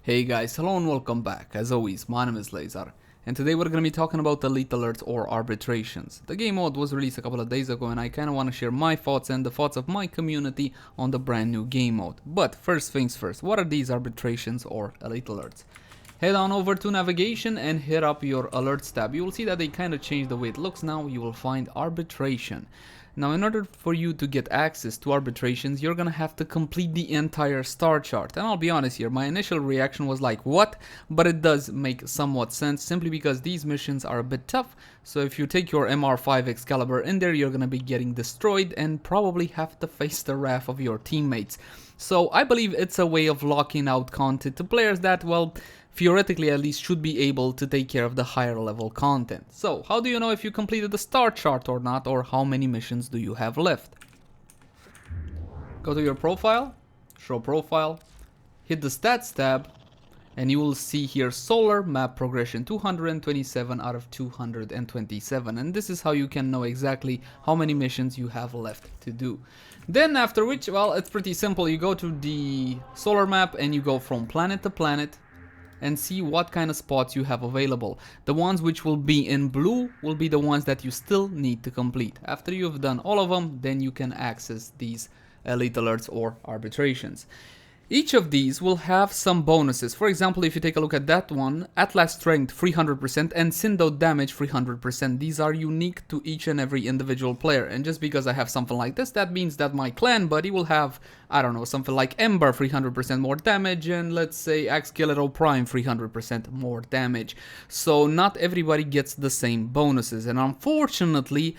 Hey guys, hello and welcome back. As always, my name is Laser, and today we're going to be talking about Elite Alerts or Arbitrations. The game mode was released a couple of days ago and I kind of want to share my thoughts and the thoughts of my community on the brand new game mode. But first things first, what are these Arbitrations or Elite Alerts? Head on over to navigation and hit up your alerts tab. You will see that they kind of changed the way it looks now. You will find arbitration. Now, in order for you to get access to arbitrations, you're gonna have to complete the entire star chart. And I'll be honest here, my initial reaction was like, what? But it does make somewhat sense, simply because these missions are a bit tough. So if you take your MR5 Excalibur in there, you're gonna be getting destroyed and probably have to face the wrath of your teammates. So I believe it's a way of locking out content to players that, well, theoretically at least should be able to take care of the higher level content. So how do you know if you completed the star chart or not, or how many missions do you have left? Go to your profile, show profile, hit the stats tab, and you will see here solar map progression 227 out of 227, and this is how you can know exactly how many missions you have left to do. Then after which, well, it's pretty simple. You go to the solar map and you go from planet to planet and see what kind of spots you have available. The ones which will be in blue will be the ones that you still need to complete. After you've done all of them, then you can access these elite alerts or arbitrations. Each of these will have some bonuses. For example, if you take a look at that one, Atlas Strength 300% and Sindo Damage 300%. These are unique to each and every individual player. And just because I have something like this, that means that my clan buddy will have, I don't know, something like Ember 300% more damage, and let's say Axkilero Prime 300% more damage. So not everybody gets the same bonuses, and unfortunately,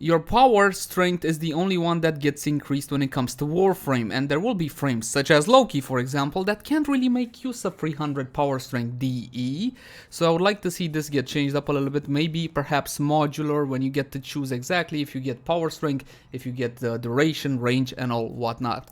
your power strength is the only one that gets increased when it comes to Warframe, and there will be frames such as Loki, for example, that can't really make use of 300 power strength DE. So I would like to see this get changed up a little bit, maybe perhaps modular, when you get to choose exactly if you get power strength, if you get the duration, range, and all whatnot.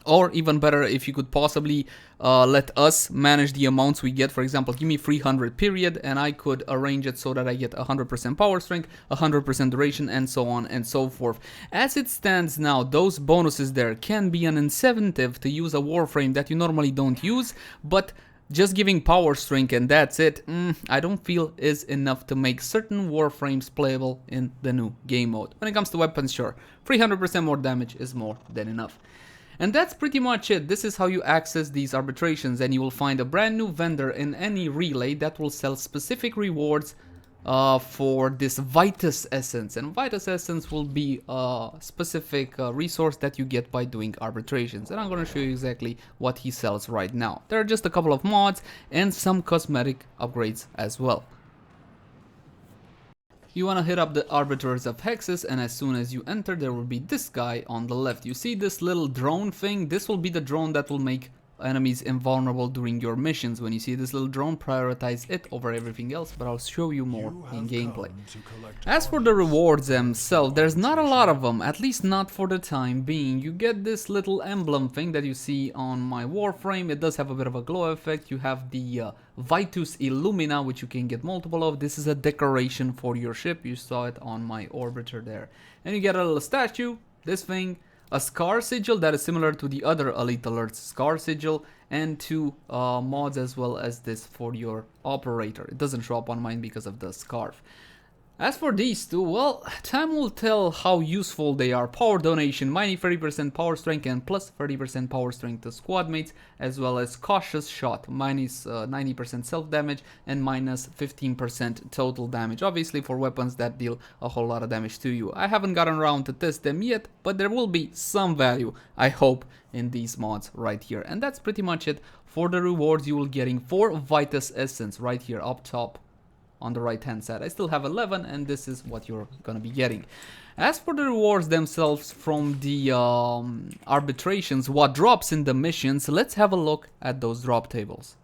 Or even better, if you could possibly let us manage the amounts we get. For example, give me 300 period, and I could arrange it so that I get 100% power strength, 100% duration, and so on and so forth. As it stands now, those bonuses there can be an incentive to use a Warframe that you normally don't use, but just giving power strength and that's it, I don't feel is enough to make certain Warframes playable in the new game mode. When it comes to weapons, sure, 300% more damage is more than enough. And that's pretty much it. This is how you access these arbitrations, and you will find a brand new vendor in any relay that will sell specific rewards for this Vitus Essence. And Vitus Essence will be a specific resource that you get by doing arbitrations. And I'm going to show you exactly what he sells right now. There are just a couple of mods and some cosmetic upgrades as well. You want to hit up the Arbiters of Hexes, and as soon as you enter, there will be this guy on the left. You see this little drone thing? This will be the drone that will make enemies invulnerable during your missions. When you see this little drone, prioritize it over everything else, but I'll show you more in gameplay. As for the rewards themselves, there's not a lot of them, at least not for the time being. You get this little emblem thing that you see on my Warframe. It does have a bit of a glow effect. You have the Vitus Illumina, which you can get multiple of. This is a decoration for your ship. You saw it on my Orbiter there. And you get a little statue, this thing, a Scar Sigil that is similar to the other Elite Alerts Scar Sigil, and two mods as well as this for your operator. It doesn't show up on mine because of the scarf. As for these two, well, time will tell how useful they are. Power donation, minus 30% power strength and plus 30% power strength to squad mates, as well as cautious shot, minus 90% self damage and minus 15% total damage. Obviously for weapons that deal a whole lot of damage to you. I haven't gotten around to test them yet, but there will be some value, I hope, in these mods right here. And that's pretty much it for the rewards you will getting for Vitus Essence right here up top on the right hand side. I still have 11, and this is what you're gonna be getting. As for the rewards themselves from the arbitrations, what drops in the missions, let's have a look at those drop tables.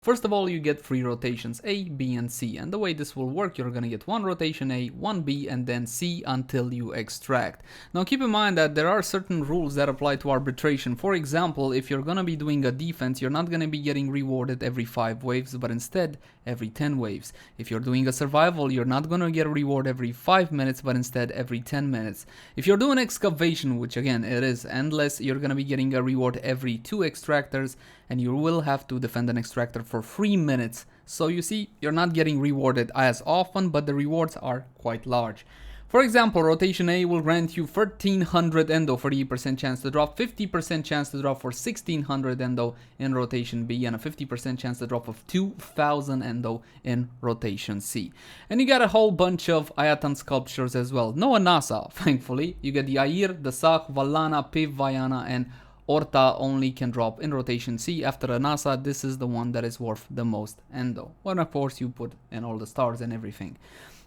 First of all, you get 3 rotations A, B and C, and the way this will work, you're gonna get 1 rotation A, 1 B and then C until you extract. Now keep in mind that there are certain rules that apply to arbitration. For example, if you're gonna be doing a defense, you're not gonna be getting rewarded every 5 waves, but instead every 10 waves. If you're doing a survival, you're not gonna get a reward every 5 minutes, but instead every 10 minutes. If you're doing excavation, which again it is endless, you're gonna be getting a reward every 2 extractors, and you will have to defend an extractor for 3 minutes. So you see, you're not getting rewarded as often, but the rewards are quite large. For example, rotation A will grant you 1300 endo, 48% chance to drop, 50% chance to drop for 1600 endo in rotation B, and a 50% chance to drop of 2000 endo in rotation C. And you got a whole bunch of Ayatan sculptures as well. No Anasa, thankfully. You get the Air, the Sak, Valana, Piv, Vayana, and Orta only can drop in rotation C. After Anasa, this is the one that is worth the most endo. When of course you put in all the stars and everything.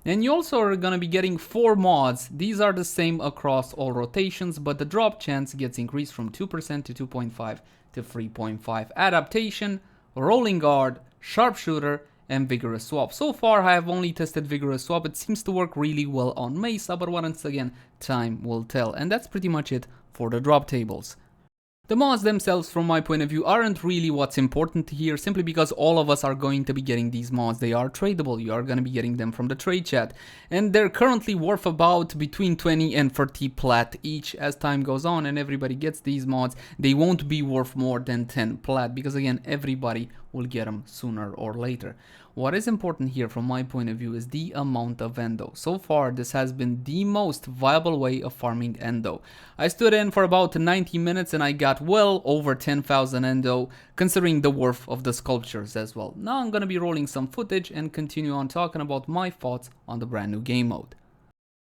And you also are gonna be getting 4 mods. These are the same across all rotations, but the drop chance gets increased from 2% to 2.5 to 3.5. Adaptation, Rolling Guard, Sharpshooter, and Vigorous Swap. So far I have only tested Vigorous Swap. It seems to work really well on Mesa, but once again, time will tell. And that's pretty much it for the drop tables. The mods themselves, from my point of view, aren't really what's important here, simply because all of us are going to be getting these mods. They are tradable, you are going to be getting them from the trade chat, and they're currently worth about between 20 and 30 plat each. As time goes on and everybody gets these mods, they won't be worth more than 10 plat, because again, everybody will get them sooner or later. What is important here from my point of view is the amount of endo. So far, this has been the most viable way of farming endo. I stood in for about 90 minutes and I got well over 10,000 endo, considering the worth of the sculptures as well. Now I'm gonna be rolling some footage and continue on talking about my thoughts on the brand new game mode.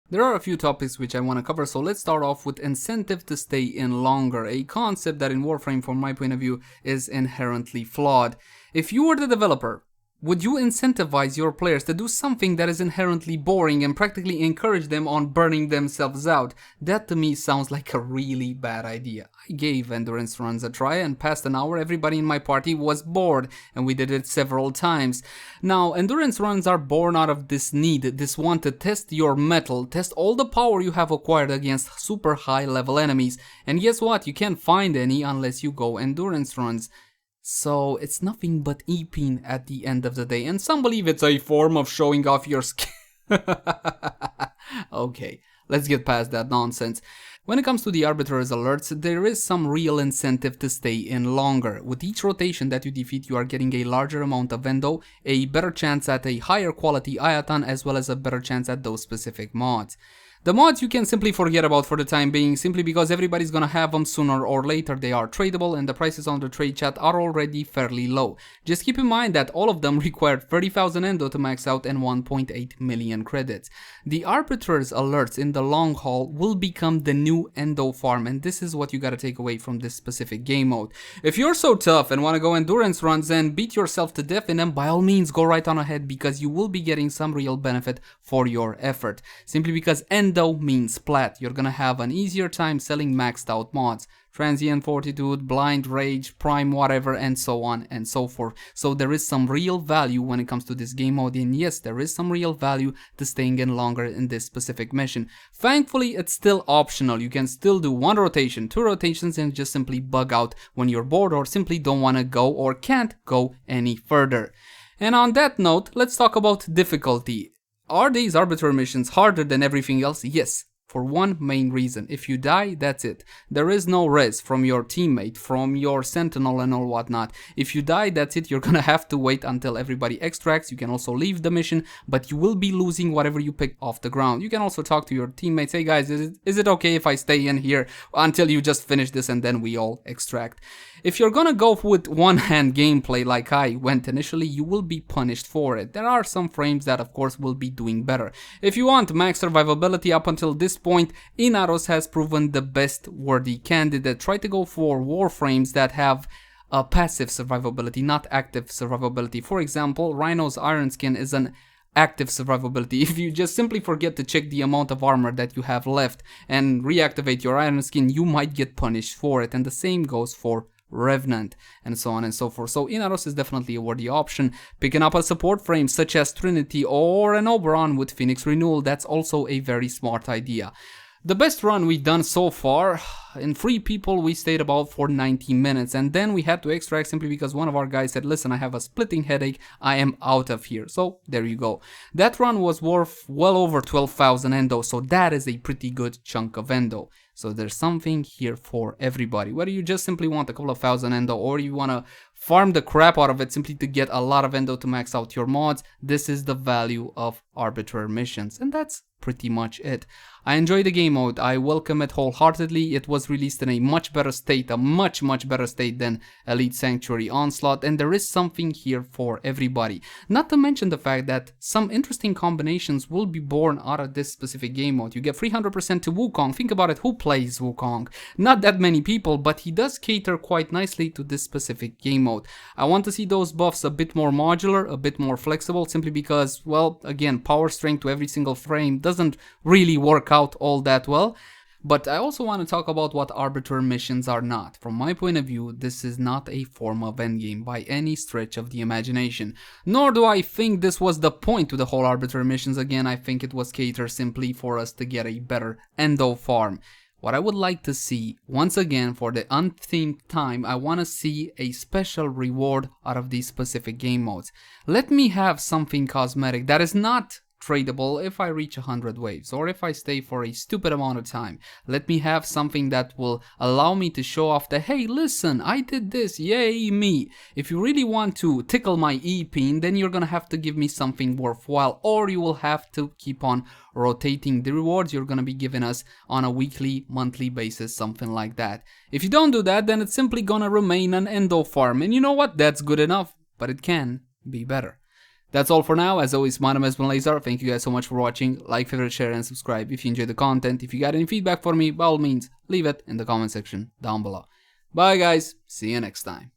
There are a few topics which I want to cover, so let's start off with incentive to stay in longer, a concept that in Warframe, from my point of view, is inherently flawed. If you were the developer, would you incentivize your players to do something that is inherently boring and practically encourage them on burning themselves out? That to me sounds like a really bad idea. I gave endurance runs a try and past an hour everybody in my party was bored, and we did it several times. Now, endurance runs are born out of this need, this want to test your mettle, test all the power you have acquired against super high level enemies, and guess what? You can't find any unless you go endurance runs. So it's nothing but EPing at the end of the day, and some believe it's a form of showing off your skill. Okay, let's get past that nonsense. When it comes to the Arbiter's alerts, there is some real incentive to stay in longer. With each rotation that you defeat, you are getting a larger amount of endo, a better chance at a higher quality Ayatan, as well as a better chance at those specific mods. The mods you can simply forget about for the time being, simply because everybody's gonna have them sooner or later. They are tradable and the prices on the trade chat are already fairly low. Just keep in mind that all of them required 30,000 endo to max out and 1.8 million credits. The Arbiter's alerts in the long haul will become the new endo farm, and this is what you gotta take away from this specific game mode. If you're so tough and wanna go endurance runs and beat yourself to death in them, by all means go right on ahead, because you will be getting some real benefit for your effort. Simply because endo means plat. You're gonna have an easier time selling maxed out mods. Transient Fortitude, Blind Rage, Prime whatever, and so on and so forth. So there is some real value when it comes to this game mode, and yes, there is some real value to staying in longer in this specific mission. Thankfully, it's still optional. You can still do 1 rotation, 2 rotations, and just simply bug out when you're bored or simply don't want to go or can't go any further. And on that note, let's talk about difficulty. Are these Arbiter missions harder than everything else? Yes. For one main reason. If you die, that's it. There is no res from your teammate, from your sentinel and all whatnot. If you die, that's it. You're gonna have to wait until everybody extracts. You can also leave the mission, but you will be losing whatever you pick off the ground. You can also talk to your teammates. Hey guys, is it okay if I stay in here until you just finish this and then we all extract? If you're gonna go with one-hand gameplay like I went initially, you will be punished for it. There are some frames that of course will be doing better. If you want max survivability up until this point, Inaros has proven the best worthy candidate. Try to go for Warframes that have a passive survivability, not active survivability. For example, Rhino's Iron Skin is an active survivability. If you just simply forget to check the amount of armor that you have left and reactivate your Iron Skin, you might get punished for it, and the same goes for Revenant, and so on and so forth. So Inaros is definitely a worthy option. Picking up a support frame such as Trinity or an Oberon with Phoenix Renewal, that's also a very smart idea. The best run we've done so far, in 3 people we stayed about for 90 minutes, and then we had to extract simply because one of our guys said, listen, I have a splitting headache, I am out of here. So there you go. That run was worth well over 12,000 Endo, so that is a pretty good chunk of Endo. So there's something here for everybody. Whether you just simply want a couple of thousand Endo or you want to farm the crap out of it simply to get a lot of Endo to max out your mods, this is the value of arbitrary missions. And that's pretty much it. I enjoy the game mode, I welcome it wholeheartedly. It was released in a much better state, a much better state than Elite Sanctuary Onslaught, and there is something here for everybody. Not to mention the fact that some interesting combinations will be born out of this specific game mode. You get 300% to Wukong. Think about it, who plays Wukong? Not that many people, but he does cater quite nicely to this specific game mode. I want to see those buffs a bit more modular, a bit more flexible, simply because, well, again, power strength to every single frame doesn't really work out all that well. But I also want to talk about what arbitrary missions are not. From my point of view, this is not a form of endgame by any stretch of the imagination. Nor do I think this was the point to the whole arbitrary missions. Again, I think it was catered simply for us to get a better Endo farm. What I would like to see, once again for the umpteenth time, I want to see a special reward out of these specific game modes. Let me have something cosmetic that is not tradable if I reach 100 waves or if I stay for a stupid amount of time. Let me have something that will allow me to show off that, hey, listen, I did this, yay me. If you really want to tickle my E-pin, then you're gonna have to give me something worthwhile, or you will have to keep on rotating the rewards you're gonna be giving us on a weekly, monthly basis, something like that. If you don't do that, then it's simply gonna remain an Endo farm, and you know what, that's good enough, but it can be better. That's all for now. As always, my name has been Leyzar. Thank you guys so much for watching. Like, favorite, share, and subscribe if you enjoyed the content. If you got any feedback for me, by all means, leave it in the comment section down below. Bye guys, see you next time.